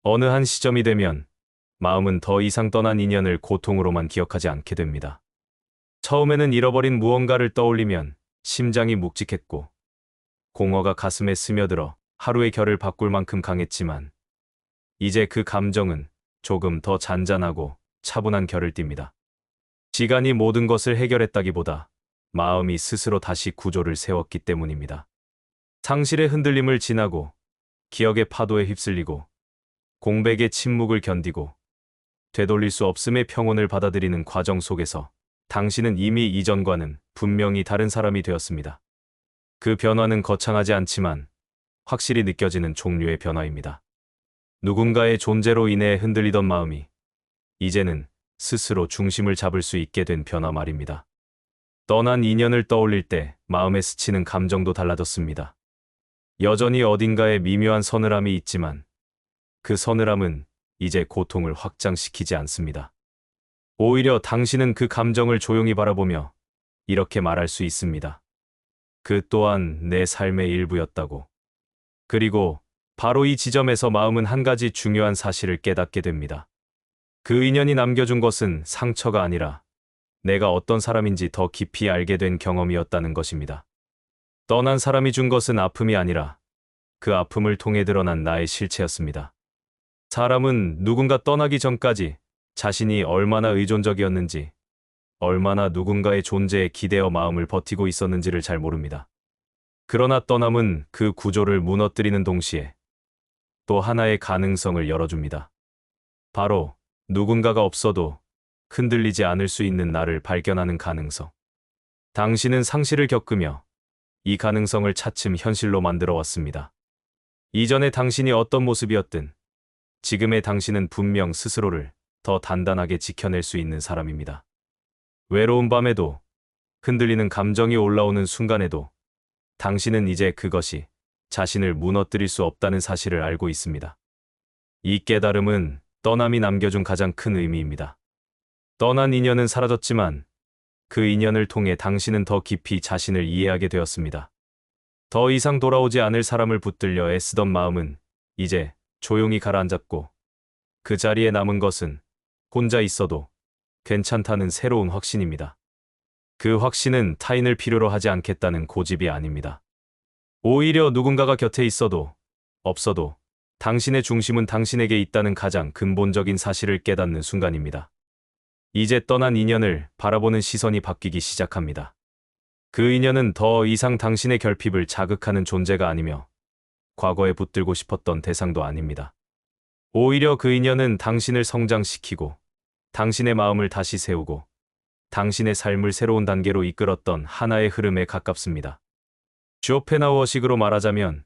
어느 한 시점이 되면 마음은 더 이상 떠난 인연을 고통으로만 기억하지 않게 됩니다. 처음에는 잃어버린 무언가를 떠올리면 심장이 묵직했고 공허가 가슴에 스며들어 하루의 결을 바꿀 만큼 강했지만 이제 그 감정은 조금 더 잔잔하고 차분한 결을 띱니다. 시간이 모든 것을 해결했다기보다 마음이 스스로 다시 구조를 세웠기 때문입니다. 상실의 흔들림을 지나고 기억의 파도에 휩쓸리고 공백의 침묵을 견디고 되돌릴 수 없음의 평온을 받아들이는 과정 속에서 당신은 이미 이전과는 분명히 다른 사람이 되었습니다. 그 변화는 거창하지 않지만 확실히 느껴지는 종류의 변화입니다. 누군가의 존재로 인해 흔들리던 마음이 이제는 스스로 중심을 잡을 수 있게 된 변화 말입니다. 떠난 인연을 떠올릴 때 마음에 스치는 감정도 달라졌습니다. 여전히 어딘가에 미묘한 서늘함이 있지만 그 서늘함은 이제 고통을 확장시키지 않습니다. 오히려 당신은 그 감정을 조용히 바라보며 이렇게 말할 수 있습니다. 그 또한 내 삶의 일부였다고. 그리고 바로 이 지점에서 마음은 한 가지 중요한 사실을 깨닫게 됩니다. 그 인연이 남겨준 것은 상처가 아니라 내가 어떤 사람인지 더 깊이 알게 된 경험이었다는 것입니다. 떠난 사람이 준 것은 아픔이 아니라 그 아픔을 통해 드러난 나의 실체였습니다. 사람은 누군가 떠나기 전까지 자신이 얼마나 의존적이었는지, 얼마나 누군가의 존재에 기대어 마음을 버티고 있었는지를 잘 모릅니다. 그러나 떠남은 그 구조를 무너뜨리는 동시에 또 하나의 가능성을 열어줍니다. 바로 누군가가 없어도 흔들리지 않을 수 있는 나를 발견하는 가능성. 당신은 상실을 겪으며 이 가능성을 차츰 현실로 만들어 왔습니다. 이전에 당신이 어떤 모습이었든 지금의 당신은 분명 스스로를 더 단단하게 지켜낼 수 있는 사람입니다. 외로운 밤에도 흔들리는 감정이 올라오는 순간에도 당신은 이제 그것이 자신을 무너뜨릴 수 없다는 사실을 알고 있습니다. 이 깨달음은 떠남이 남겨준 가장 큰 의미입니다. 떠난 인연은 사라졌지만 그 인연을 통해 당신은 더 깊이 자신을 이해하게 되었습니다. 더 이상 돌아오지 않을 사람을 붙들려 애쓰던 마음은 이제 조용히 가라앉았고 그 자리에 남은 것은 혼자 있어도 괜찮다는 새로운 확신입니다. 그 확신은 타인을 필요로 하지 않겠다는 고집이 아닙니다. 오히려 누군가가 곁에 있어도 없어도 당신의 중심은 당신에게 있다는 가장 근본적인 사실을 깨닫는 순간입니다. 이제 떠난 인연을 바라보는 시선이 바뀌기 시작합니다. 그 인연은 더 이상 당신의 결핍을 자극하는 존재가 아니며 과거에 붙들고 싶었던 대상도 아닙니다. 오히려 그 인연은 당신을 성장시키고 당신의 마음을 다시 세우고 당신의 삶을 새로운 단계로 이끌었던 하나의 흐름에 가깝습니다. 쇼펜하우어식으로 말하자면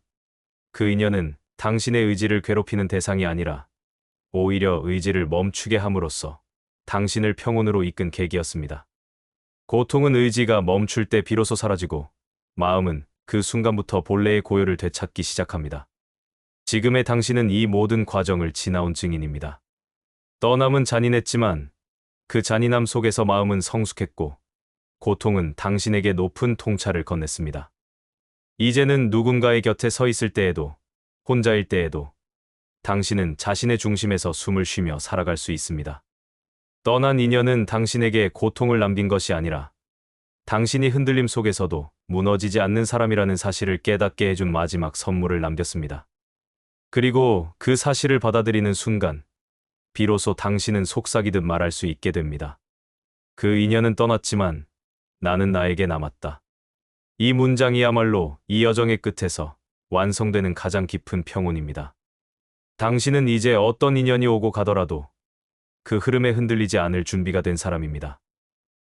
그 인연은 당신의 의지를 괴롭히는 대상이 아니라 오히려 의지를 멈추게 함으로써 당신을 평온으로 이끈 계기였습니다. 고통은 의지가 멈출 때 비로소 사라지고 마음은 그 순간부터 본래의 고요를 되찾기 시작합니다. 지금의 당신은 이 모든 과정을 지나온 증인입니다. 떠남은 잔인했지만 그 잔인함 속에서 마음은 성숙했고 고통은 당신에게 높은 통찰을 건넸습니다. 이제는 누군가의 곁에 서 있을 때에도 혼자일 때에도 당신은 자신의 중심에서 숨을 쉬며 살아갈 수 있습니다. 떠난 인연은 당신에게 고통을 남긴 것이 아니라 당신이 흔들림 속에서도 무너지지 않는 사람이라는 사실을 깨닫게 해준 마지막 선물을 남겼습니다. 그리고 그 사실을 받아들이는 순간 비로소 당신은 속삭이듯 말할 수 있게 됩니다. 그 인연은 떠났지만 나는 나에게 남았다. 이 문장이야말로 이 여정의 끝에서 완성되는 가장 깊은 평온입니다. 당신은 이제 어떤 인연이 오고 가더라도 그 흐름에 흔들리지 않을 준비가 된 사람입니다.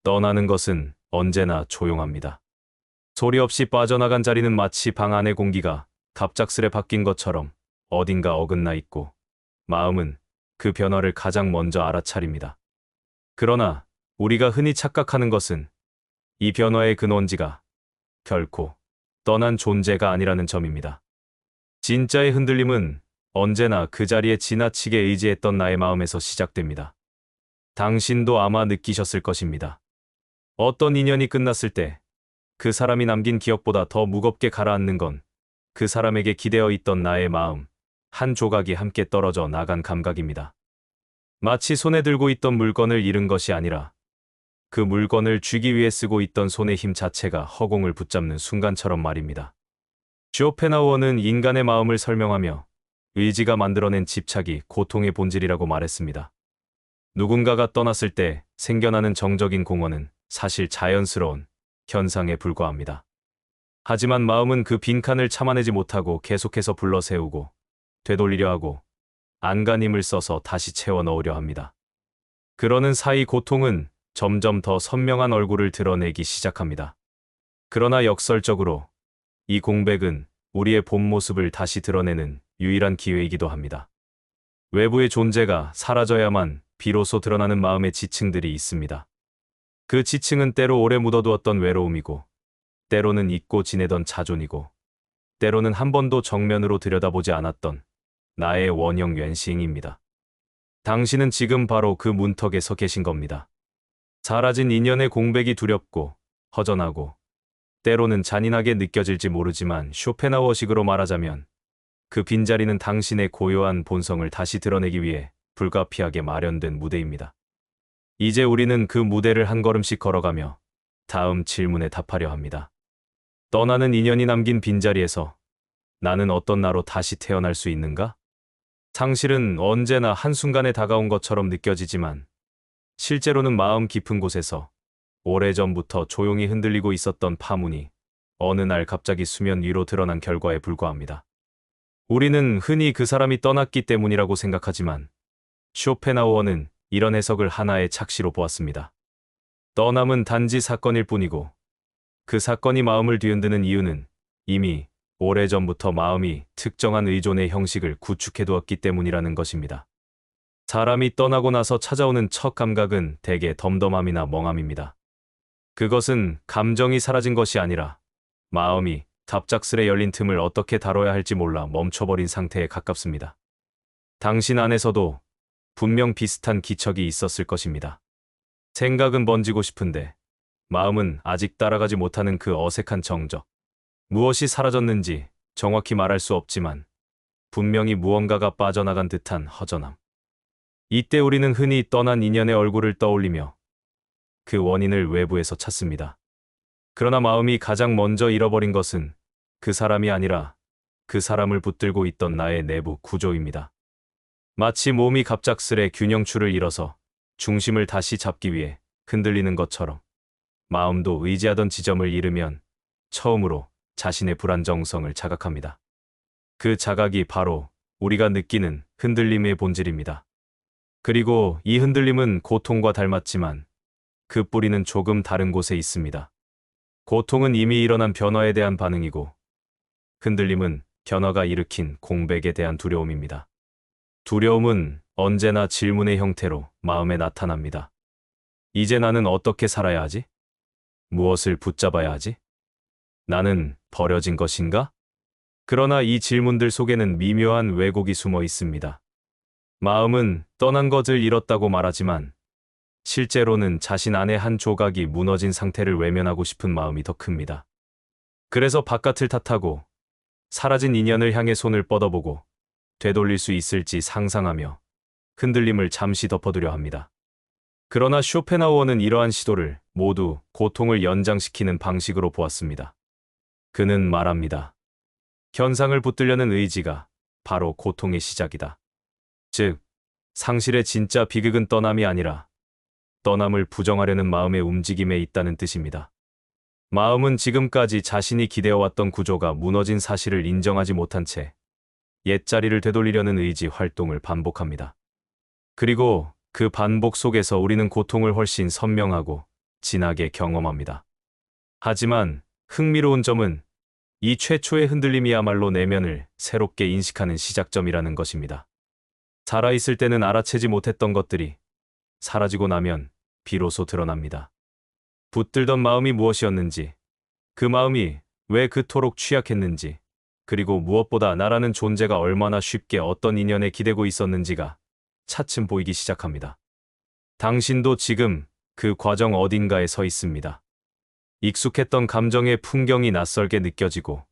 떠나는 것은 언제나 조용합니다. 소리 없이 빠져나간 자리는 마치 방 안의 공기가 갑작스레 바뀐 것처럼 어딘가 어긋나 있고 마음은 그 변화를 가장 먼저 알아차립니다. 그러나 우리가 흔히 착각하는 것은 이 변화의 근원지가 결코 떠난 존재가 아니라는 점입니다. 진짜의 흔들림은 언제나 그 자리에 지나치게 의지했던 나의 마음에서 시작됩니다. 당신도 아마 느끼셨을 것입니다. 어떤 인연이 끝났을 때 그 사람이 남긴 기억보다 더 무겁게 가라앉는 건 그 사람에게 기대어 있던 나의 마음 한 조각이 함께 떨어져 나간 감각입니다. 마치 손에 들고 있던 물건을 잃은 것이 아니라 그 물건을 쥐기 위해 쓰고 있던 손의 힘 자체가 허공을 붙잡는 순간처럼 말입니다. 쇼펜하우어는 인간의 마음을 설명하며 의지가 만들어낸 집착이 고통의 본질이라고 말했습니다. 누군가가 떠났을 때 생겨나는 정적인 공허는 사실 자연스러운 현상에 불과합니다. 하지만 마음은 그 빈칸을 참아내지 못하고 계속해서 불러세우고 되돌리려 하고 안간힘을 써서 다시 채워 넣으려 합니다. 그러는 사이 고통은 점점 더 선명한 얼굴을 드러내기 시작합니다. 그러나 역설적으로 이 공백은 우리의 본 모습을 다시 드러내는 유일한 기회이기도 합니다. 외부의 존재가 사라져야만 비로소 드러나는 마음의 지층들이 있습니다. 그 지층은 때로 오래 묻어두었던 외로움이고, 때로는 잊고 지내던 자존이고, 때로는 한 번도 정면으로 들여다보지 않았던 나의 원형原型입니다. 당신은 지금 바로 그 문턱에 서 계신 겁니다. 사라진 인연의 공백이 두렵고 허전하고 때로는 잔인하게 느껴질지 모르지만 쇼펜하우어식으로 말하자면 그 빈자리는 당신의 고요한 본성을 다시 드러내기 위해 불가피하게 마련된 무대입니다. 이제 우리는 그 무대를 한 걸음씩 걸어가며 다음 질문에 답하려 합니다. 떠나는 인연이 남긴 빈자리에서 나는 어떤 나로 다시 태어날 수 있는가? 상실은 언제나 한순간에 다가온 것처럼 느껴지지만 실제로는 마음 깊은 곳에서 오래전부터 조용히 흔들리고 있었던 파문이 어느 날 갑자기 수면 위로 드러난 결과에 불과합니다. 우리는 흔히 그 사람이 떠났기 때문이라고 생각하지만 쇼펜하우어는 이런 해석을 하나의 착시로 보았습니다. 떠남은 단지 사건일 뿐이고 그 사건이 마음을 뒤흔드는 이유는 이미 오래전부터 마음이 특정한 의존의 형식을 구축해두었기 때문이라는 것입니다. 사람이 떠나고 나서 찾아오는 첫 감각은 대개 덤덤함이나 멍함입니다. 그것은 감정이 사라진 것이 아니라 마음이 갑작스레 열린 틈을 어떻게 다뤄야 할지 몰라 멈춰버린 상태에 가깝습니다. 당신 안에서도 분명 비슷한 기척이 있었을 것입니다. 생각은 번지고 싶은데 마음은 아직 따라가지 못하는 그 어색한 정적. 무엇이 사라졌는지 정확히 말할 수 없지만 분명히 무언가가 빠져나간 듯한 허전함. 이때 우리는 흔히 떠난 인연의 얼굴을 떠올리며 그 원인을 외부에서 찾습니다. 그러나 마음이 가장 먼저 잃어버린 것은 그 사람이 아니라 그 사람을 붙들고 있던 나의 내부 구조입니다. 마치 몸이 갑작스레 균형추를 잃어서 중심을 다시 잡기 위해 흔들리는 것처럼 마음도 의지하던 지점을 잃으면 처음으로 자신의 불안정성을 자각합니다. 그 자각이 바로 우리가 느끼는 흔들림의 본질입니다. 그리고 이 흔들림은 고통과 닮았지만 그 뿌리는 조금 다른 곳에 있습니다. 고통은 이미 일어난 변화에 대한 반응이고 흔들림은 변화가 일으킨 공백에 대한 두려움입니다. 두려움은 언제나 질문의 형태로 마음에 나타납니다. 이제 나는 어떻게 살아야 하지? 무엇을 붙잡아야 하지? 나는 버려진 것인가? 그러나 이 질문들 속에는 미묘한 왜곡이 숨어 있습니다. 마음은 떠난 것을 잃었다고 말하지만 실제로는 자신 안의 한 조각이 무너진 상태를 외면하고 싶은 마음이 더 큽니다. 그래서 바깥을 탓하고 사라진 인연을 향해 손을 뻗어보고 되돌릴 수 있을지 상상하며 흔들림을 잠시 덮어두려 합니다. 그러나 쇼펜하우어는 이러한 시도를 모두 고통을 연장시키는 방식으로 보았습니다. 그는 말합니다. 현상을 붙들려는 의지가 바로 고통의 시작이다. 즉, 상실의 진짜 비극은 떠남이 아니라 떠남을 부정하려는 마음의 움직임에 있다는 뜻입니다. 마음은 지금까지 자신이 기대어왔던 구조가 무너진 사실을 인정하지 못한 채 옛자리를 되돌리려는 의지 활동을 반복합니다. 그리고 그 반복 속에서 우리는 고통을 훨씬 선명하고 진하게 경험합니다. 하지만 흥미로운 점은 이 최초의 흔들림이야말로 내면을 새롭게 인식하는 시작점이라는 것입니다. 살아있을 때는 알아채지 못했던 것들이 사라지고 나면 비로소 드러납니다. 붙들던 마음이 무엇이었는지, 그 마음이 왜 그토록 취약했는지, 그리고 무엇보다 나라는 존재가 얼마나 쉽게 어떤 인연에 기대고 있었는지가 차츰 보이기 시작합니다. 당신도 지금 그 과정 어딘가에 서 있습니다. 익숙했던 감정의 풍경이 낯설게 느껴지고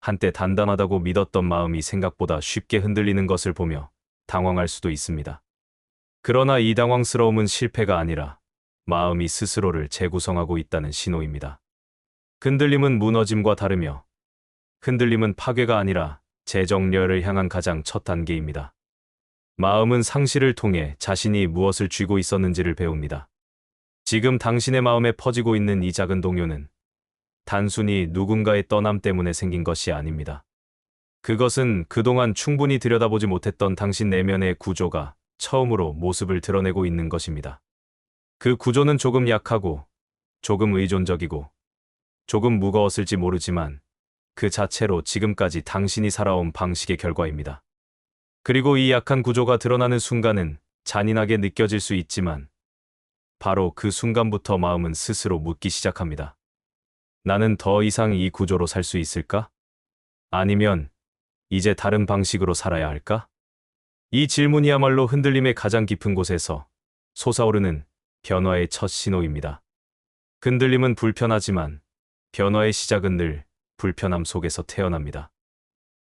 한때 단단하다고 믿었던 마음이 생각보다 쉽게 흔들리는 것을 보며 당황할 수도 있습니다. 그러나 이 당황스러움은 실패가 아니라 마음이 스스로를 재구성하고 있다는 신호입니다. 흔들림은 무너짐과 다르며 흔들림은 파괴가 아니라 재정렬을 향한 가장 첫 단계입니다. 마음은 상실을 통해 자신이 무엇을 쥐고 있었는지를 배웁니다. 지금 당신의 마음에 퍼지고 있는 이 작은 동요는 단순히 누군가의 떠남 때문에 생긴 것이 아닙니다. 그것은 그동안 충분히 들여다보지 못했던 당신 내면의 구조가 처음으로 모습을 드러내고 있는 것입니다. 그 구조는 조금 약하고, 조금 의존적이고, 조금 무거웠을지 모르지만 그 자체로 지금까지 당신이 살아온 방식의 결과입니다. 그리고 이 약한 구조가 드러나는 순간은 잔인하게 느껴질 수 있지만 바로 그 순간부터 마음은 스스로 묻기 시작합니다. 나는 더 이상 이 구조로 살 수 있을까? 아니면 이제 다른 방식으로 살아야 할까? 이 질문이야말로 흔들림의 가장 깊은 곳에서 솟아오르는 변화의 첫 신호입니다. 흔들림은 불편하지만 변화의 시작은 늘 불편함 속에서 태어납니다.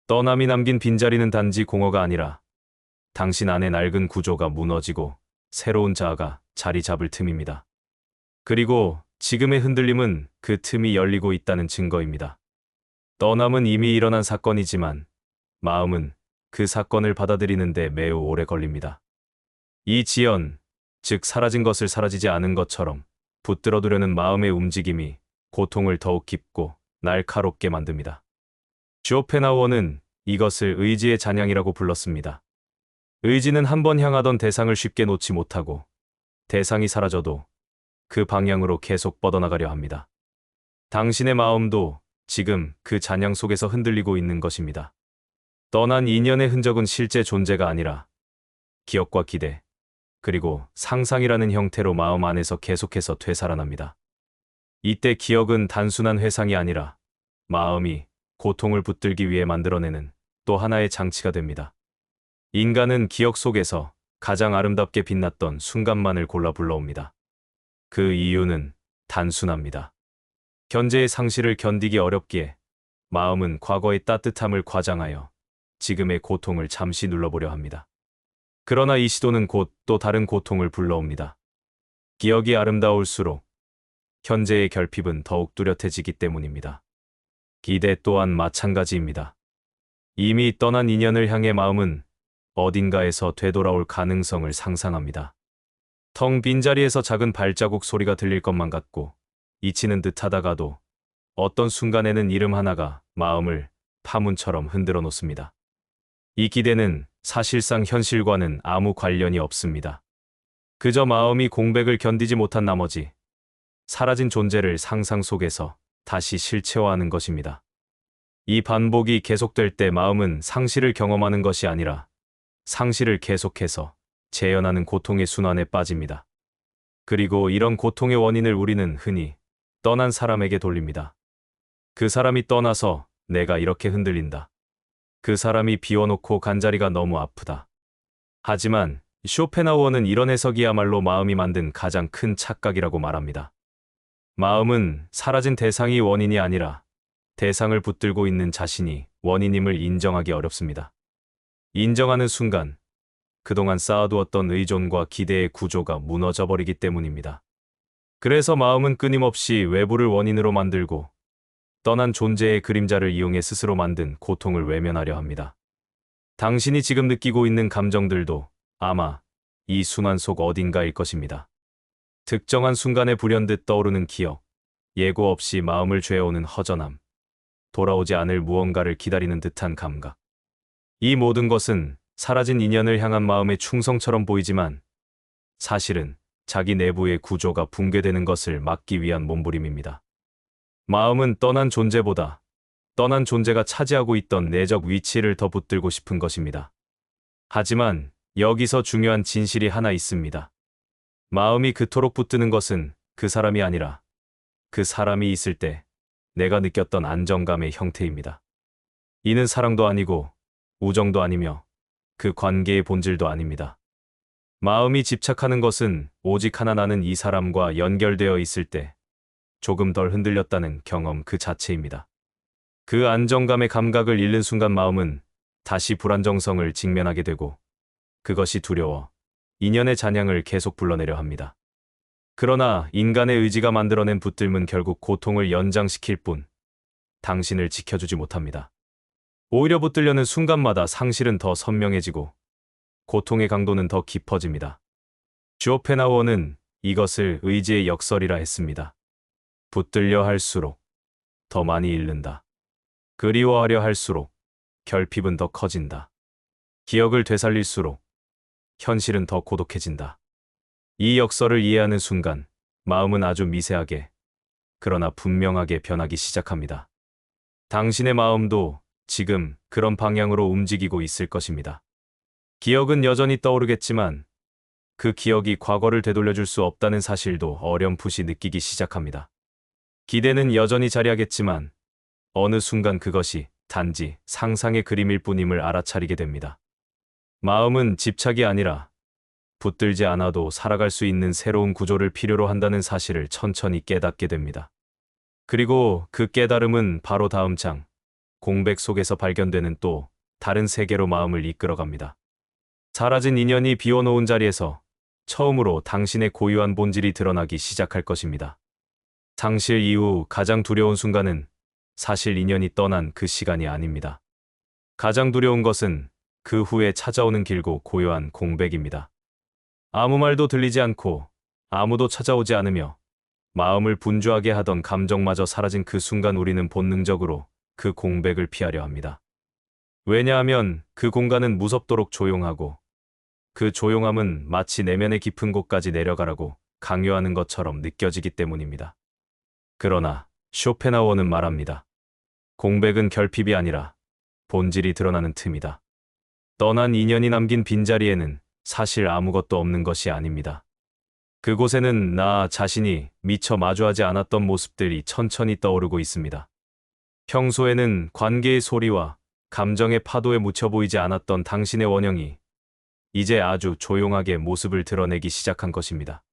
떠남이 남긴 빈자리는 단지 공허가 아니라 당신 안의 낡은 구조가 무너지고 새로운 자아가 자리 잡을 틈입니다. 그리고 지금의 흔들림은 그 틈이 열리고 있다는 증거입니다. 떠남은 이미 일어난 사건이지만 마음은 그 사건을 받아들이는데 매우 오래 걸립니다. 이 지연, 즉 사라진 것을 사라지지 않은 것처럼 붙들어두려는 마음의 움직임이 고통을 더욱 깊고 날카롭게 만듭니다. 쇼펜하우어는 이것을 의지의 잔향이라고 불렀습니다. 의지는 한 번 향하던 대상을 쉽게 놓지 못하고 대상이 사라져도 그 방향으로 계속 뻗어나가려 합니다. 당신의 마음도 지금 그 잔향 속에서 흔들리고 있는 것입니다. 떠난 인연의 흔적은 실제 존재가 아니라 기억과 기대, 그리고 상상이라는 형태로 마음 안에서 계속해서 되살아납니다. 이때 기억은 단순한 회상이 아니라 마음이 고통을 붙들기 위해 만들어내는 또 하나의 장치가 됩니다. 인간은 기억 속에서 가장 아름답게 빛났던 순간만을 골라 불러옵니다. 그 이유는 단순합니다. 현재의 상실을 견디기 어렵기에 마음은 과거의 따뜻함을 과장하여 지금의 고통을 잠시 눌러보려 합니다. 그러나 이 시도는 곧 또 다른 고통을 불러옵니다. 기억이 아름다울수록 현재의 결핍은 더욱 뚜렷해지기 때문입니다. 기대 또한 마찬가지입니다. 이미 떠난 인연을 향해 마음은 어딘가에서 되돌아올 가능성을 상상합니다. 텅 빈 자리에서 작은 발자국 소리가 들릴 것만 같고 잊히는 듯 하다가도 어떤 순간에는 이름 하나가 마음을 파문처럼 흔들어 놓습니다. 이 기대는 사실상 현실과는 아무 관련이 없습니다. 그저 마음이 공백을 견디지 못한 나머지 사라진 존재를 상상 속에서 다시 실체화하는 것입니다. 이 반복이 계속될 때 마음은 상실을 경험하는 것이 아니라 상실을 계속해서 재현하는 고통의 순환에 빠집니다. 그리고 이런 고통의 원인을 우리는 흔히 떠난 사람에게 돌립니다. 그 사람이 떠나서 내가 이렇게 흔들린다. 그 사람이 비워놓고 간 자리가 너무 아프다. 하지만 쇼펜하우어는 이런 해석이야말로 마음이 만든 가장 큰 착각이라고 말합니다. 마음은 사라진 대상이 원인이 아니라 대상을 붙들고 있는 자신이 원인임을 인정하기 어렵습니다. 인정하는 순간 그동안 쌓아두었던 의존과 기대의 구조가 무너져버리기 때문입니다. 그래서 마음은 끊임없이 외부를 원인으로 만들고 떠난 존재의 그림자를 이용해 스스로 만든 고통을 외면하려 합니다. 당신이 지금 느끼고 있는 감정들도 아마 이 순환 속 어딘가일 것입니다. 특정한 순간에 불현듯 떠오르는 기억, 예고 없이 마음을 죄어오는 허전함, 돌아오지 않을 무언가를 기다리는 듯한 감각. 이 모든 것은 사라진 인연을 향한 마음의 충성처럼 보이지만 사실은 자기 내부의 구조가 붕괴되는 것을 막기 위한 몸부림입니다. 마음은 떠난 존재보다 떠난 존재가 차지하고 있던 내적 위치를 더 붙들고 싶은 것입니다. 하지만 여기서 중요한 진실이 하나 있습니다. 마음이 그토록 붙드는 것은 그 사람이 아니라 그 사람이 있을 때 내가 느꼈던 안정감의 형태입니다. 이는 사랑도 아니고 우정도 아니며 그 관계의 본질도 아닙니다. 마음이 집착하는 것은 오직 하나 나는 이 사람과 연결되어 있을 때 조금 덜 흔들렸다는 경험 그 자체입니다. 그 안정감의 감각을 잃는 순간 마음은 다시 불안정성을 직면하게 되고 그것이 두려워 인연의 잔향을 계속 불러내려 합니다. 그러나 인간의 의지가 만들어낸 붙들면 결국 고통을 연장시킬 뿐 당신을 지켜주지 못합니다. 오히려 붙들려는 순간마다 상실은 더 선명해지고 고통의 강도는 더 깊어집니다. 쇼펜하우어는 이것을 의지의 역설이라 했습니다. 붙들려 할수록 더 많이 잃는다. 그리워하려 할수록 결핍은 더 커진다. 기억을 되살릴수록 현실은 더 고독해진다. 이 역설을 이해하는 순간 마음은 아주 미세하게 그러나 분명하게 변하기 시작합니다. 당신의 마음도 지금 그런 방향으로 움직이고 있을 것입니다. 기억은 여전히 떠오르겠지만 그 기억이 과거를 되돌려줄 수 없다는 사실도 어렴풋이 느끼기 시작합니다. 기대는 여전히 자리하겠지만 어느 순간 그것이 단지 상상의 그림일 뿐임을 알아차리게 됩니다. 마음은 집착이 아니라 붙들지 않아도 살아갈 수 있는 새로운 구조를 필요로 한다는 사실을 천천히 깨닫게 됩니다. 그리고 그 깨달음은 바로 다음 장, 공백 속에서 발견되는 또 다른 세계로 마음을 이끌어갑니다. 사라진 인연이 비워놓은 자리에서 처음으로 당신의 고유한 본질이 드러나기 시작할 것입니다. 상실 이후 가장 두려운 순간은 사실 인연이 떠난 그 시간이 아닙니다. 가장 두려운 것은 그 후에 찾아오는 길고 고요한 공백입니다. 아무 말도 들리지 않고 아무도 찾아오지 않으며 마음을 분주하게 하던 감정마저 사라진 그 순간 우리는 본능적으로 그 공백을 피하려 합니다. 왜냐하면 그 공간은 무섭도록 조용하고 그 조용함은 마치 내면의 깊은 곳까지 내려가라고 강요하는 것처럼 느껴지기 때문입니다. 그러나 쇼펜하우어는 말합니다. 공백은 결핍이 아니라 본질이 드러나는 틈이다. 떠난 인연이 남긴 빈자리에는 사실 아무것도 없는 것이 아닙니다. 그곳에는 나 자신이 미처 마주하지 않았던 모습들이 천천히 떠오르고 있습니다. 평소에는 관계의 소리와 감정의 파도에 묻혀 보이지 않았던 당신의 원형이 이제 아주 조용하게 모습을 드러내기 시작한 것입니다.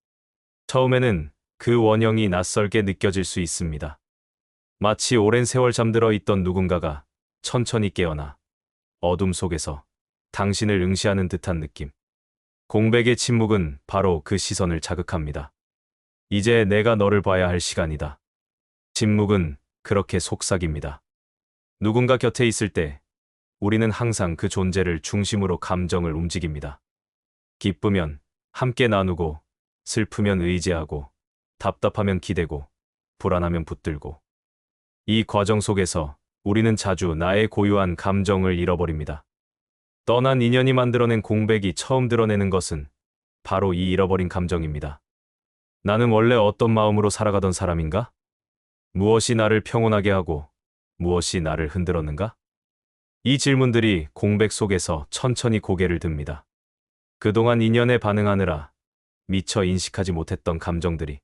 처음에는 그 원형이 낯설게 느껴질 수 있습니다. 마치 오랜 세월 잠들어 있던 누군가가 천천히 깨어나 어둠 속에서 당신을 응시하는 듯한 느낌. 공백의 침묵은 바로 그 시선을 자극합니다. 이제 내가 너를 봐야 할 시간이다. 침묵은 그렇게 속삭입니다. 누군가 곁에 있을 때 우리는 항상 그 존재를 중심으로 감정을 움직입니다. 기쁘면 함께 나누고, 슬프면 의지하고, 답답하면 기대고, 불안하면 붙들고. 이 과정 속에서 우리는 자주 나의 고유한 감정을 잃어버립니다. 떠난 인연이 만들어낸 공백이 처음 드러내는 것은 바로 이 잃어버린 감정입니다. 나는 원래 어떤 마음으로 살아가던 사람인가? 무엇이 나를 평온하게 하고 무엇이 나를 흔들었는가? 이 질문들이 공백 속에서 천천히 고개를 듭니다. 그동안 인연에 반응하느라 미처 인식하지 못했던 감정들이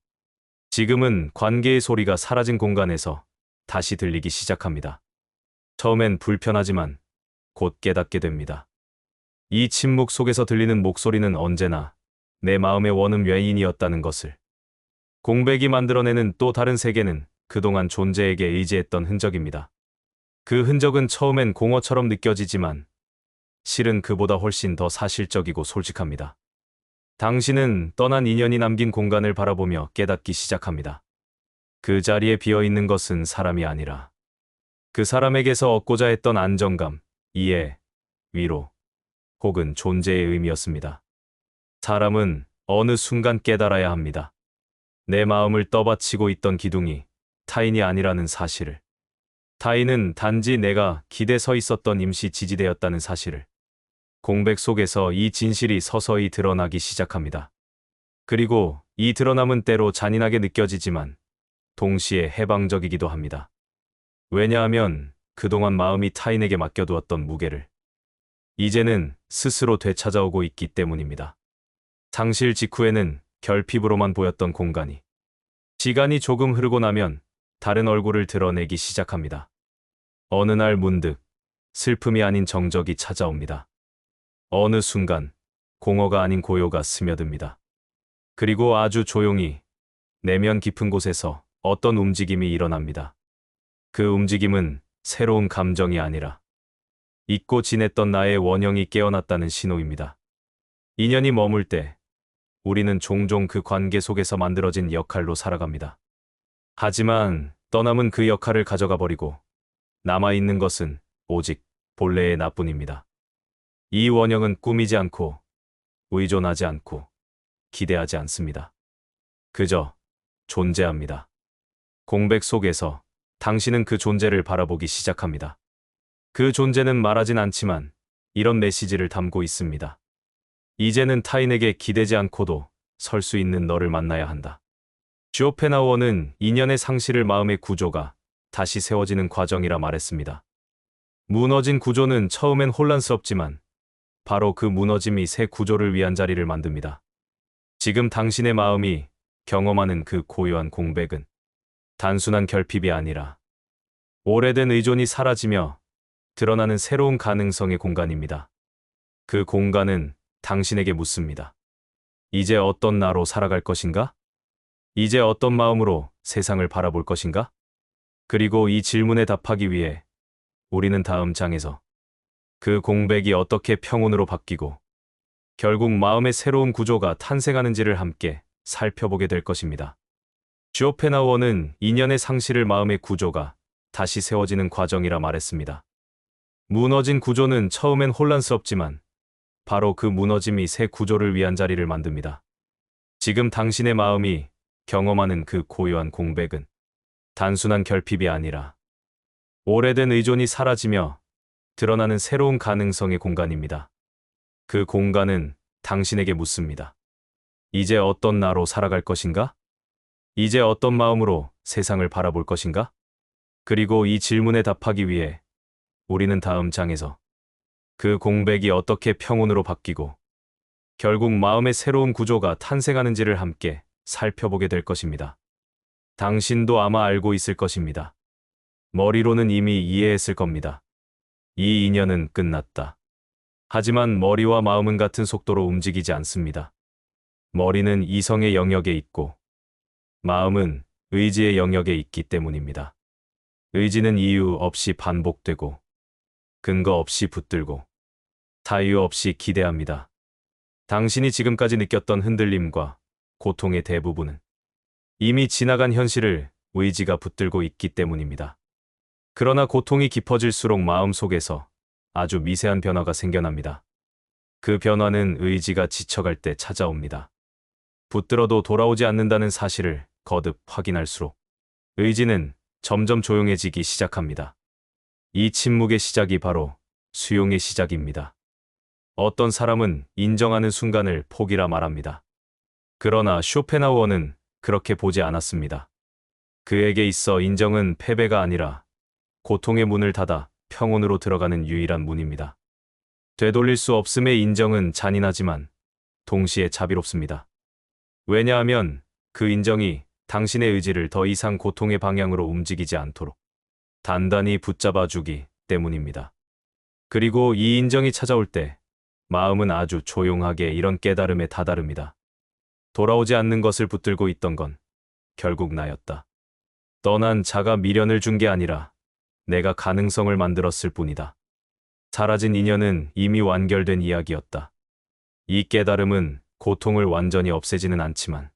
지금은 관계의 소리가 사라진 공간에서 다시 들리기 시작합니다. 처음엔 불편하지만 곧 깨닫게 됩니다. 이 침묵 속에서 들리는 목소리는 언제나 내 마음의 원음 외인이었다는 것을. 공백이 만들어내는 또 다른 세계는 그동안 존재에게 의지했던 흔적입니다. 그 흔적은 처음엔 공허처럼 느껴지지만 실은 그보다 훨씬 더 사실적이고 솔직합니다. 당신은 떠난 인연이 남긴 공간을 바라보며 깨닫기 시작합니다. 그 자리에 비어있는 것은 사람이 아니라 그 사람에게서 얻고자 했던 안정감, 이해, 위로, 혹은 존재의 의미였습니다. 사람은 어느 순간 깨달아야 합니다. 내 마음을 떠받치고 있던 기둥이 타인이 아니라는 사실을. 타인은 단지 내가 기대 서 있었던 임시 지지대였다는 사실을. 공백 속에서 이 진실이 서서히 드러나기 시작합니다. 그리고 이 드러남은 때로 잔인하게 느껴지지만 동시에 해방적이기도 합니다. 왜냐하면 그동안 마음이 타인에게 맡겨두었던 무게를 이제는 스스로 되찾아오고 있기 때문입니다. 상실 직후에는 결핍으로만 보였던 공간이 시간이 조금 흐르고 나면 다른 얼굴을 드러내기 시작합니다. 어느 날 문득 슬픔이 아닌 정적이 찾아옵니다. 어느 순간 공허가 아닌 고요가 스며듭니다. 그리고 아주 조용히 내면 깊은 곳에서 어떤 움직임이 일어납니다. 그 움직임은 새로운 감정이 아니라 잊고 지냈던 나의 원형이 깨어났다는 신호입니다. 인연이 머물 때 우리는 종종 그 관계 속에서 만들어진 역할로 살아갑니다. 하지만 떠남은 그 역할을 가져가 버리고 남아있는 것은 오직 본래의 나뿐입니다. 이 원형은 꾸미지 않고 의존하지 않고 기대하지 않습니다. 그저 존재합니다. 공백 속에서 당신은 그 존재를 바라보기 시작합니다. 그 존재는 말하진 않지만 이런 메시지를 담고 있습니다. 이제는 타인에게 기대지 않고도 설 수 있는 너를 만나야 한다. 쇼펜하우어는 인연의 상실을 마음의 구조가 다시 세워지는 과정이라 말했습니다. 무너진 구조는 처음엔 혼란스럽지만 바로 그 무너짐이 새 구조를 위한 자리를 만듭니다. 지금 당신의 마음이 경험하는 그 고요한 공백은 단순한 결핍이 아니라 오래된 의존이 사라지며 드러나는 새로운 가능성의 공간입니다. 그 공간은 당신에게 묻습니다. 이제 어떤 나로 살아갈 것인가? 이제 어떤 마음으로 세상을 바라볼 것인가? 그리고 이 질문에 답하기 위해 우리는 다음 장에서 그 공백이 어떻게 평온으로 바뀌고 결국 마음의 새로운 구조가 탄생하는지를 함께 살펴보게 될 것입니다. 쇼펜하우어는 인연의 상실을 마음의 구조가 다시 세워지는 과정이라 말했습니다. 무너진 구조는 처음엔 혼란스럽지만 바로 그 무너짐이 새 구조를 위한 자리를 만듭니다. 지금 당신의 마음이 경험하는 그 고요한 공백은 단순한 결핍이 아니라 오래된 의존이 사라지며 드러나는 새로운 가능성의 공간입니다. 그 공간은 당신에게 묻습니다. 이제 어떤 나로 살아갈 것인가? 이제 어떤 마음으로 세상을 바라볼 것인가? 그리고 이 질문에 답하기 위해 우리는 다음 장에서 그 공백이 어떻게 평온으로 바뀌고 결국 마음의 새로운 구조가 탄생하는지를 함께 살펴보게 될 것입니다. 당신도 아마 알고 있을 것입니다. 머리로는 이미 이해했을 겁니다. 이 인연은 끝났다. 하지만 머리와 마음은 같은 속도로 움직이지 않습니다. 머리는 이성의 영역에 있고 마음은 의지의 영역에 있기 때문입니다. 의지는 이유 없이 반복되고 근거 없이 붙들고 사유 없이 기대합니다. 당신이 지금까지 느꼈던 흔들림과 고통의 대부분은 이미 지나간 현실을 의지가 붙들고 있기 때문입니다. 그러나 고통이 깊어질수록 마음 속에서 아주 미세한 변화가 생겨납니다. 그 변화는 의지가 지쳐갈 때 찾아옵니다. 붙들어도 돌아오지 않는다는 사실을 거듭 확인할수록 의지는 점점 조용해지기 시작합니다. 이 침묵의 시작이 바로 수용의 시작입니다. 어떤 사람은 인정하는 순간을 포기라 말합니다. 그러나 쇼펜하우어는 그렇게 보지 않았습니다. 그에게 있어 인정은 패배가 아니라 고통의 문을 닫아 평온으로 들어가는 유일한 문입니다. 되돌릴 수 없음의 인정은 잔인하지만 동시에 자비롭습니다. 왜냐하면 그 인정이 당신의 의지를 더 이상 고통의 방향으로 움직이지 않도록 단단히 붙잡아주기 때문입니다. 그리고 이 인정이 찾아올 때 마음은 아주 조용하게 이런 깨달음에 다다릅니다. 돌아오지 않는 것을 붙들고 있던 건 결국 나였다. 떠난 자가 미련을 준 게 아니라 내가 가능성을 만들었을 뿐이다. 사라진 인연은 이미 완결된 이야기였다. 이 깨달음은 고통을 완전히 없애지는 않지만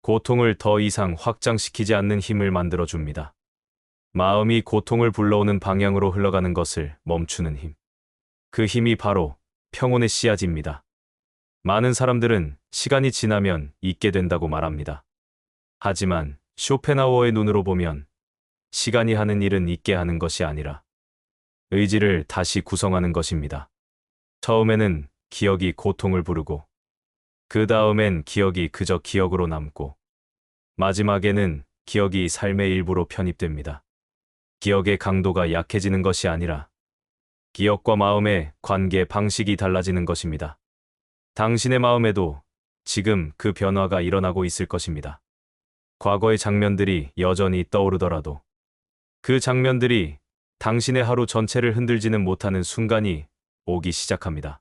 고통을 더 이상 확장시키지 않는 힘을 만들어줍니다. 마음이 고통을 불러오는 방향으로 흘러가는 것을 멈추는 힘. 그 힘이 바로 평온의 씨앗입니다. 많은 사람들은 시간이 지나면 잊게 된다고 말합니다. 하지만 쇼펜하우어의 눈으로 보면 시간이 하는 일은 잊게 하는 것이 아니라 의지를 다시 구성하는 것입니다. 처음에는 기억이 고통을 부르고 그 다음엔 기억이 그저 기억으로 남고 마지막에는 기억이 삶의 일부로 편입됩니다. 기억의 강도가 약해지는 것이 아니라 기억과 마음의 관계 방식이 달라지는 것입니다. 당신의 마음에도 지금 그 변화가 일어나고 있을 것입니다. 과거의 장면들이 여전히 떠오르더라도 그 장면들이 당신의 하루 전체를 흔들지는 못하는 순간이 오기 시작합니다.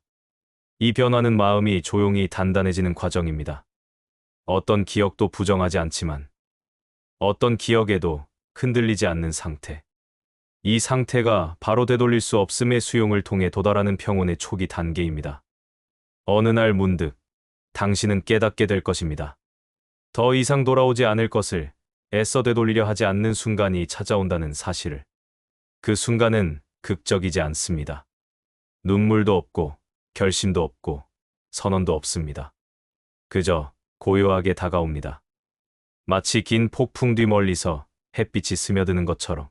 이 변화는 마음이 조용히 단단해지는 과정입니다. 어떤 기억도 부정하지 않지만 어떤 기억에도 흔들리지 않는 상태. 이 상태가 바로 되돌릴 수 없음의 수용을 통해 도달하는 평온의 초기 단계입니다. 어느 날 문득 당신은 깨닫게 될 것입니다. 더 이상 돌아오지 않을 것을 애써 되돌리려 하지 않는 순간이 찾아온다는 사실을. 그 순간은 극적이지 않습니다. 눈물도 없고 결심도 없고 선언도 없습니다. 그저 고요하게 다가옵니다. 마치 긴 폭풍 뒤 멀리서 햇빛이 스며드는 것처럼.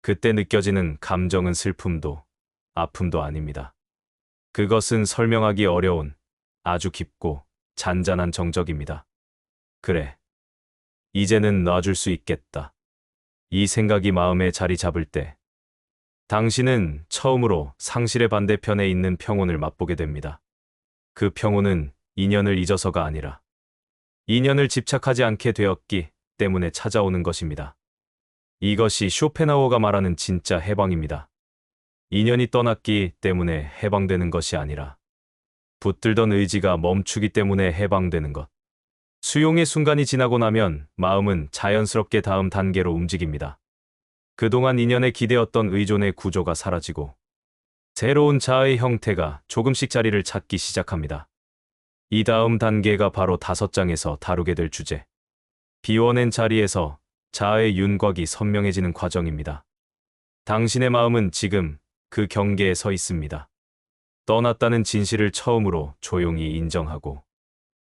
그때 느껴지는 감정은 슬픔도 아픔도 아닙니다. 그것은 설명하기 어려운 아주 깊고 잔잔한 정적입니다. 그래, 이제는 놔줄 수 있겠다. 이 생각이 마음에 자리 잡을 때 당신은 처음으로 상실의 반대편에 있는 평온을 맛보게 됩니다. 그 평온은 인연을 잊어서가 아니라 인연을 집착하지 않게 되었기 때문에 찾아오는 것입니다. 이것이 쇼펜하우어가 말하는 진짜 해방입니다. 인연이 떠났기 때문에 해방되는 것이 아니라 붙들던 의지가 멈추기 때문에 해방되는 것. 수용의 순간이 지나고 나면 마음은 자연스럽게 다음 단계로 움직입니다. 그동안 인연에 기대었던 의존의 구조가 사라지고 새로운 자아의 형태가 조금씩 자리를 찾기 시작합니다. 이 다음 단계가 바로 5장에서 다루게 될 주제. 비워낸 자리에서 자아의 윤곽이 선명해지는 과정입니다. 당신의 마음은 지금 그 경계에 서 있습니다. 떠났다는 진실을 처음으로 조용히 인정하고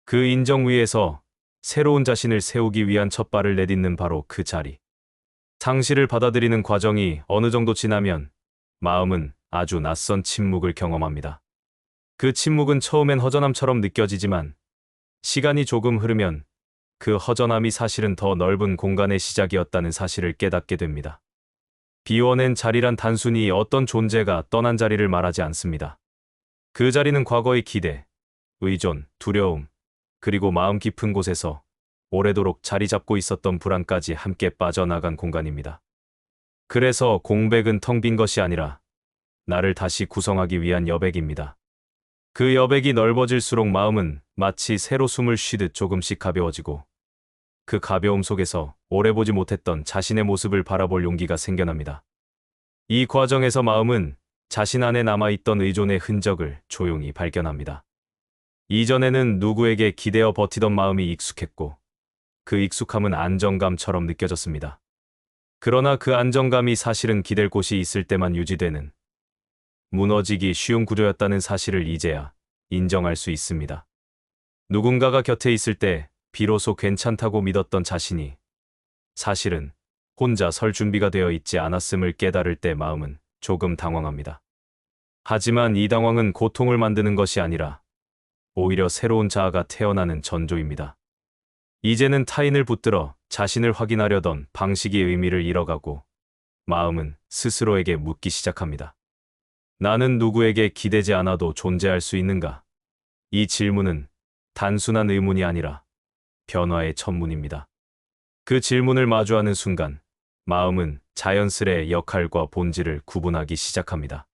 그 인정 위에서 새로운 자신을 세우기 위한 첫 발을 내딛는 바로 그 자리. 상실을 받아들이는 과정이 어느 정도 지나면 마음은 아주 낯선 침묵을 경험합니다. 그 침묵은 처음엔 허전함처럼 느껴지지만 시간이 조금 흐르면 그 허전함이 사실은 더 넓은 공간의 시작이었다는 사실을 깨닫게 됩니다. 비워낸 자리란 단순히 어떤 존재가 떠난 자리를 말하지 않습니다. 그 자리는 과거의 기대, 의존, 두려움, 그리고 마음 깊은 곳에서 오래도록 자리 잡고 있었던 불안까지 함께 빠져나간 공간입니다. 그래서 공백은 텅 빈 것이 아니라 나를 다시 구성하기 위한 여백입니다. 그 여백이 넓어질수록 마음은 마치 새로 숨을 쉬듯 조금씩 가벼워지고 그 가벼움 속에서 오래 보지 못했던 자신의 모습을 바라볼 용기가 생겨납니다. 이 과정에서 마음은 자신 안에 남아있던 의존의 흔적을 조용히 발견합니다. 이전에는 누구에게 기대어 버티던 마음이 익숙했고 그 익숙함은 안정감처럼 느껴졌습니다. 그러나 그 안정감이 사실은 기댈 곳이 있을 때만 유지되는 무너지기 쉬운 구조였다는 사실을 이제야 인정할 수 있습니다. 누군가가 곁에 있을 때 비로소 괜찮다고 믿었던 자신이 사실은 혼자 설 준비가 되어 있지 않았음을 깨달을 때 마음은 조금 당황합니다. 하지만 이 당황은 고통을 만드는 것이 아니라 오히려 새로운 자아가 태어나는 전조입니다. 이제는 타인을 붙들어 자신을 확인하려던 방식의 의미를 잃어가고 마음은 스스로에게 묻기 시작합니다. 나는 누구에게 기대지 않아도 존재할 수 있는가? 이 질문은 단순한 의문이 아니라 변화의 첫문입니다. 그 질문을 마주하는 순간 마음은 자연스레 역할과 본질을 구분하기 시작합니다.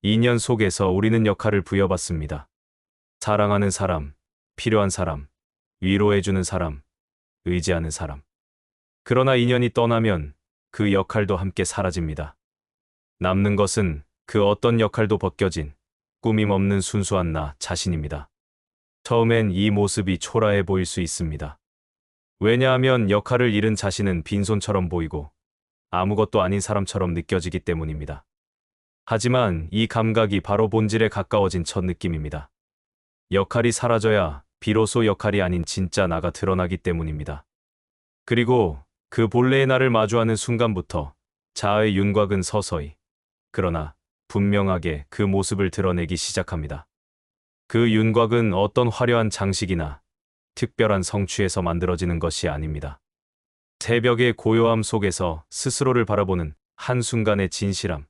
인연 속에서 우리는 역할을 부여받습니다. 사랑하는 사람, 필요한 사람, 위로해주는 사람, 의지하는 사람. 그러나 인연이 떠나면 그 역할도 함께 사라집니다. 남는 것은 그 어떤 역할도 벗겨진 꾸밈 없는 순수한 나 자신입니다. 처음엔 이 모습이 초라해 보일 수 있습니다. 왜냐하면 역할을 잃은 자신은 빈손처럼 보이고 아무것도 아닌 사람처럼 느껴지기 때문입니다. 하지만 이 감각이 바로 본질에 가까워진 첫 느낌입니다. 역할이 사라져야 비로소 역할이 아닌 진짜 나가 드러나기 때문입니다. 그리고 그 본래의 나를 마주하는 순간부터 자아의 윤곽은 서서히, 그러나 분명하게 그 모습을 드러내기 시작합니다. 그 윤곽은 어떤 화려한 장식이나 특별한 성취에서 만들어지는 것이 아닙니다. 새벽의 고요함 속에서 스스로를 바라보는 한순간의 진실함,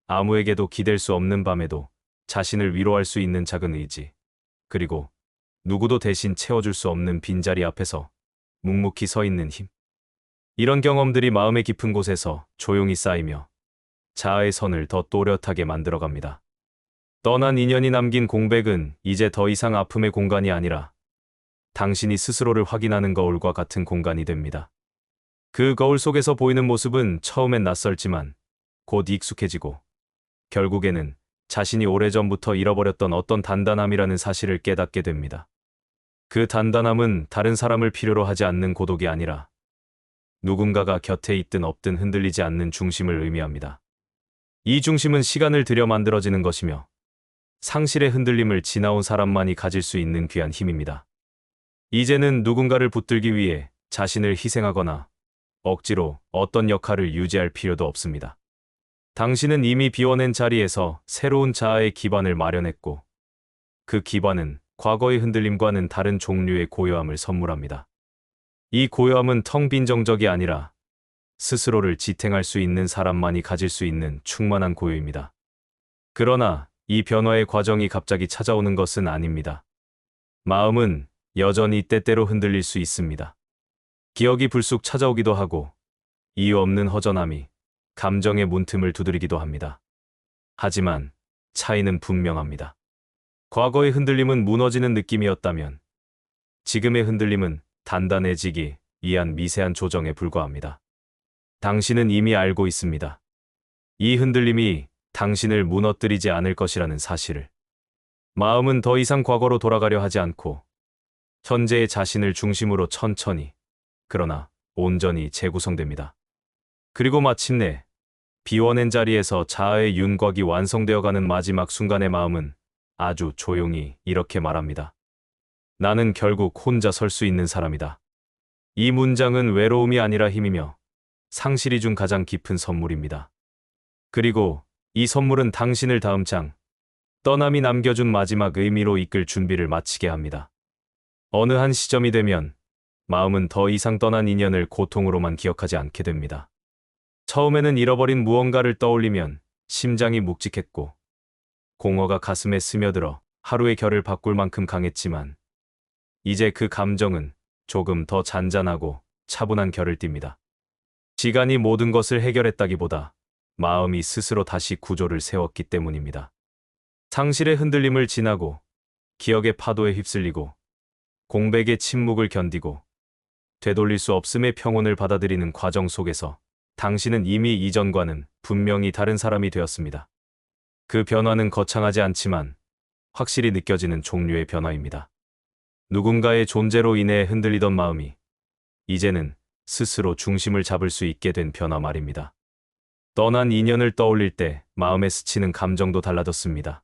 아무에게도 기댈 수 없는 밤에도 자신을 위로할 수 있는 작은 의지, 그리고 누구도 대신 채워줄 수 없는 빈자리 앞에서 묵묵히 서 있는 힘. 이런 경험들이 마음의 깊은 곳에서 조용히 쌓이며 자아의 선을 더 또렷하게 만들어갑니다. 떠난 인연이 남긴 공백은 이제 더 이상 아픔의 공간이 아니라 당신이 스스로를 확인하는 거울과 같은 공간이 됩니다. 그 거울 속에서 보이는 모습은 처음엔 낯설지만 곧 익숙해지고 결국에는 자신이 오래전부터 잃어버렸던 어떤 단단함이라는 사실을 깨닫게 됩니다. 그 단단함은 다른 사람을 필요로 하지 않는 고독이 아니라 누군가가 곁에 있든 없든 흔들리지 않는 중심을 의미합니다. 이 중심은 시간을 들여 만들어지는 것이며 상실의 흔들림을 지나온 사람만이 가질 수 있는 귀한 힘입니다. 이제는 누군가를 붙들기 위해 자신을 희생하거나 억지로 어떤 역할을 유지할 필요도 없습니다. 당신은 이미 비워낸 자리에서 새로운 자아의 기반을 마련했고 그 기반은 과거의 흔들림과는 다른 종류의 고요함을 선물합니다. 이 고요함은 텅 빈 정적이 아니라 스스로를 지탱할 수 있는 사람만이 가질 수 있는 충만한 고요입니다. 그러나 이 변화의 과정이 갑자기 찾아오는 것은 아닙니다. 마음은 여전히 때때로 흔들릴 수 있습니다. 기억이 불쑥 찾아오기도 하고 이유 없는 허전함이 감정의 문틈을 두드리기도 합니다. 하지만 차이는 분명합니다. 과거의 흔들림은 무너지는 느낌이었다면 지금의 흔들림은 단단해지기 위한 미세한 조정에 불과합니다. 당신은 이미 알고 있습니다. 이 흔들림이 당신을 무너뜨리지 않을 것이라는 사실을. 마음은 더 이상 과거로 돌아가려 하지 않고 현재의 자신을 중심으로 천천히, 그러나 온전히 재구성됩니다. 그리고 마침내 비워낸 자리에서 자아의 윤곽이 완성되어가는 마지막 순간의 마음은 아주 조용히 이렇게 말합니다. 나는 결국 혼자 설 수 있는 사람이다. 이 문장은 외로움이 아니라 힘이며 상실이 준 가장 깊은 선물입니다. 그리고 이 선물은 당신을 다음 장, 떠남이 남겨준 마지막 의미로 이끌 준비를 마치게 합니다. 어느 한 시점이 되면 마음은 더 이상 떠난 인연을 고통으로만 기억하지 않게 됩니다. 처음에는 잃어버린 무언가를 떠올리면 심장이 묵직했고 공허가 가슴에 스며들어 하루의 결을 바꿀 만큼 강했지만 이제 그 감정은 조금 더 잔잔하고 차분한 결을 띱니다. 시간이 모든 것을 해결했다기보다 마음이 스스로 다시 구조를 세웠기 때문입니다. 상실의 흔들림을 지나고 기억의 파도에 휩쓸리고 공백의 침묵을 견디고 되돌릴 수 없음의 평온을 받아들이는 과정 속에서 당신은 이미 이전과는 분명히 다른 사람이 되었습니다. 그 변화는 거창하지 않지만 확실히 느껴지는 종류의 변화입니다. 누군가의 존재로 인해 흔들리던 마음이 이제는 스스로 중심을 잡을 수 있게 된 변화 말입니다. 떠난 인연을 떠올릴 때 마음에 스치는 감정도 달라졌습니다.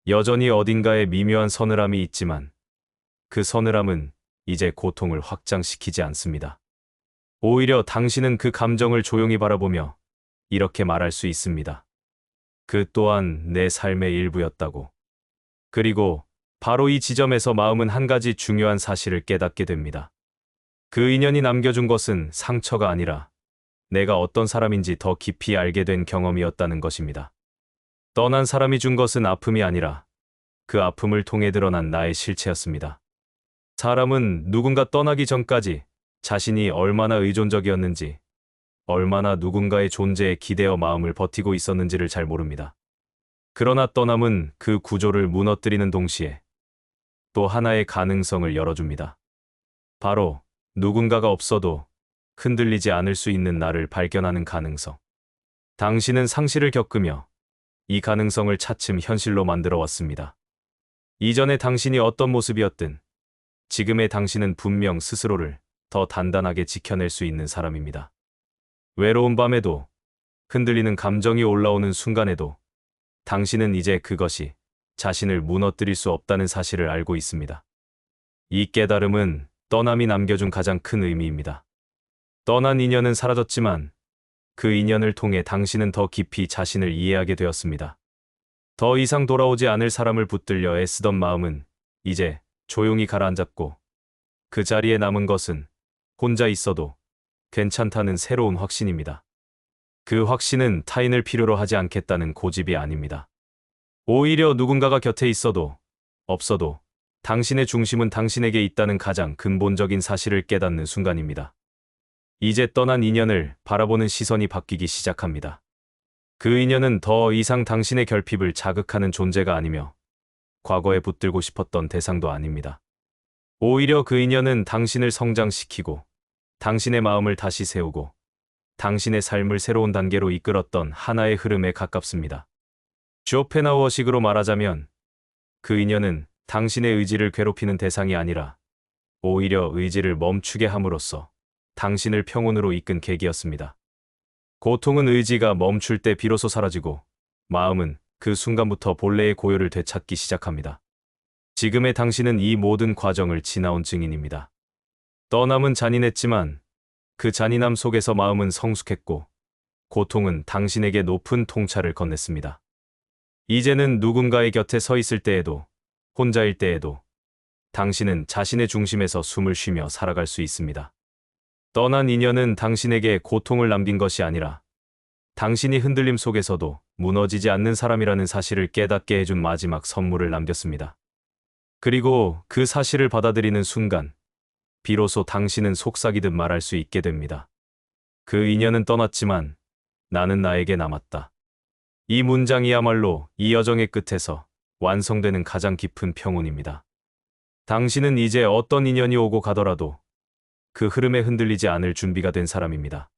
여전히 어딘가에 미묘한 서늘함이 있지만 그 서늘함은 이제 고통을 확장시키지 않습니다. 오히려 당신은 그 감정을 조용히 바라보며 이렇게 말할 수 있습니다. 그 또한 내 삶의 일부였다고. 그리고 바로 이 지점에서 마음은 한 가지 중요한 사실을 깨닫게 됩니다. 그 인연이 남겨준 것은 상처가 아니라 내가 어떤 사람인지 더 깊이 알게 된 경험이었다는 것입니다. 떠난 사람이 준 것은 아픔이 아니라 그 아픔을 통해 드러난 나의 실체였습니다. 사람은 누군가 떠나기 전까지 자신이 얼마나 의존적이었는지, 얼마나 누군가의 존재에 기대어 마음을 버티고 있었는지를 잘 모릅니다. 그러나 떠남은 그 구조를 무너뜨리는 동시에 또 하나의 가능성을 열어줍니다. 바로 누군가가 없어도 흔들리지 않을 수 있는 나를 발견하는 가능성. 당신은 상실을 겪으며 이 가능성을 차츰 현실로 만들어 왔습니다. 이전에 당신이 어떤 모습이었든 지금의 당신은 분명 스스로를 더 단단하게 지켜낼 수 있는 사람입니다. 외로운 밤에도, 흔들리는 감정이 올라오는 순간에도 당신은 이제 그것이 자신을 무너뜨릴 수 없다는 사실을 알고 있습니다. 이 깨달음은 떠남이 남겨준 가장 큰 의미입니다. 떠난 인연은 사라졌지만 그 인연을 통해 당신은 더 깊이 자신을 이해하게 되었습니다. 더 이상 돌아오지 않을 사람을 붙들려 애쓰던 마음은 이제 조용히 가라앉았고 그 자리에 남은 것은 혼자 있어도 괜찮다는 새로운 확신입니다. 그 확신은 타인을 필요로 하지 않겠다는 고집이 아닙니다. 오히려 누군가가 곁에 있어도 없어도 당신의 중심은 당신에게 있다는 가장 근본적인 사실을 깨닫는 순간입니다. 이제 떠난 인연을 바라보는 시선이 바뀌기 시작합니다. 그 인연은 더 이상 당신의 결핍을 자극하는 존재가 아니며 과거에 붙들고 싶었던 대상도 아닙니다. 오히려 그 인연은 당신을 성장시키고 당신의 마음을 다시 세우고 당신의 삶을 새로운 단계로 이끌었던 하나의 흐름에 가깝습니다. 쇼펜하우어식으로 말하자면 그 인연은 당신의 의지를 괴롭히는 대상이 아니라 오히려 의지를 멈추게 함으로써 당신을 평온으로 이끈 계기였습니다. 고통은 의지가 멈출 때 비로소 사라지고 마음은 그 순간부터 본래의 고요를 되찾기 시작합니다. 지금의 당신은 이 모든 과정을 지나온 증인입니다. 떠남은 잔인했지만 그 잔인함 속에서 마음은 성숙했고 고통은 당신에게 높은 통찰을 건넸습니다. 이제는 누군가의 곁에 서 있을 때에도 혼자일 때에도 당신은 자신의 중심에서 숨을 쉬며 살아갈 수 있습니다. 떠난 인연은 당신에게 고통을 남긴 것이 아니라 당신이 흔들림 속에서도 무너지지 않는 사람이라는 사실을 깨닫게 해준 마지막 선물을 남겼습니다. 그리고 그 사실을 받아들이는 순간 비로소 당신은 속삭이듯 말할 수 있게 됩니다. 그 인연은 떠났지만 나는 나에게 남았다. 이 문장이야말로 이 여정의 끝에서 완성되는 가장 깊은 평온입니다. 당신은 이제 어떤 인연이 오고 가더라도 그 흐름에 흔들리지 않을 준비가 된 사람입니다.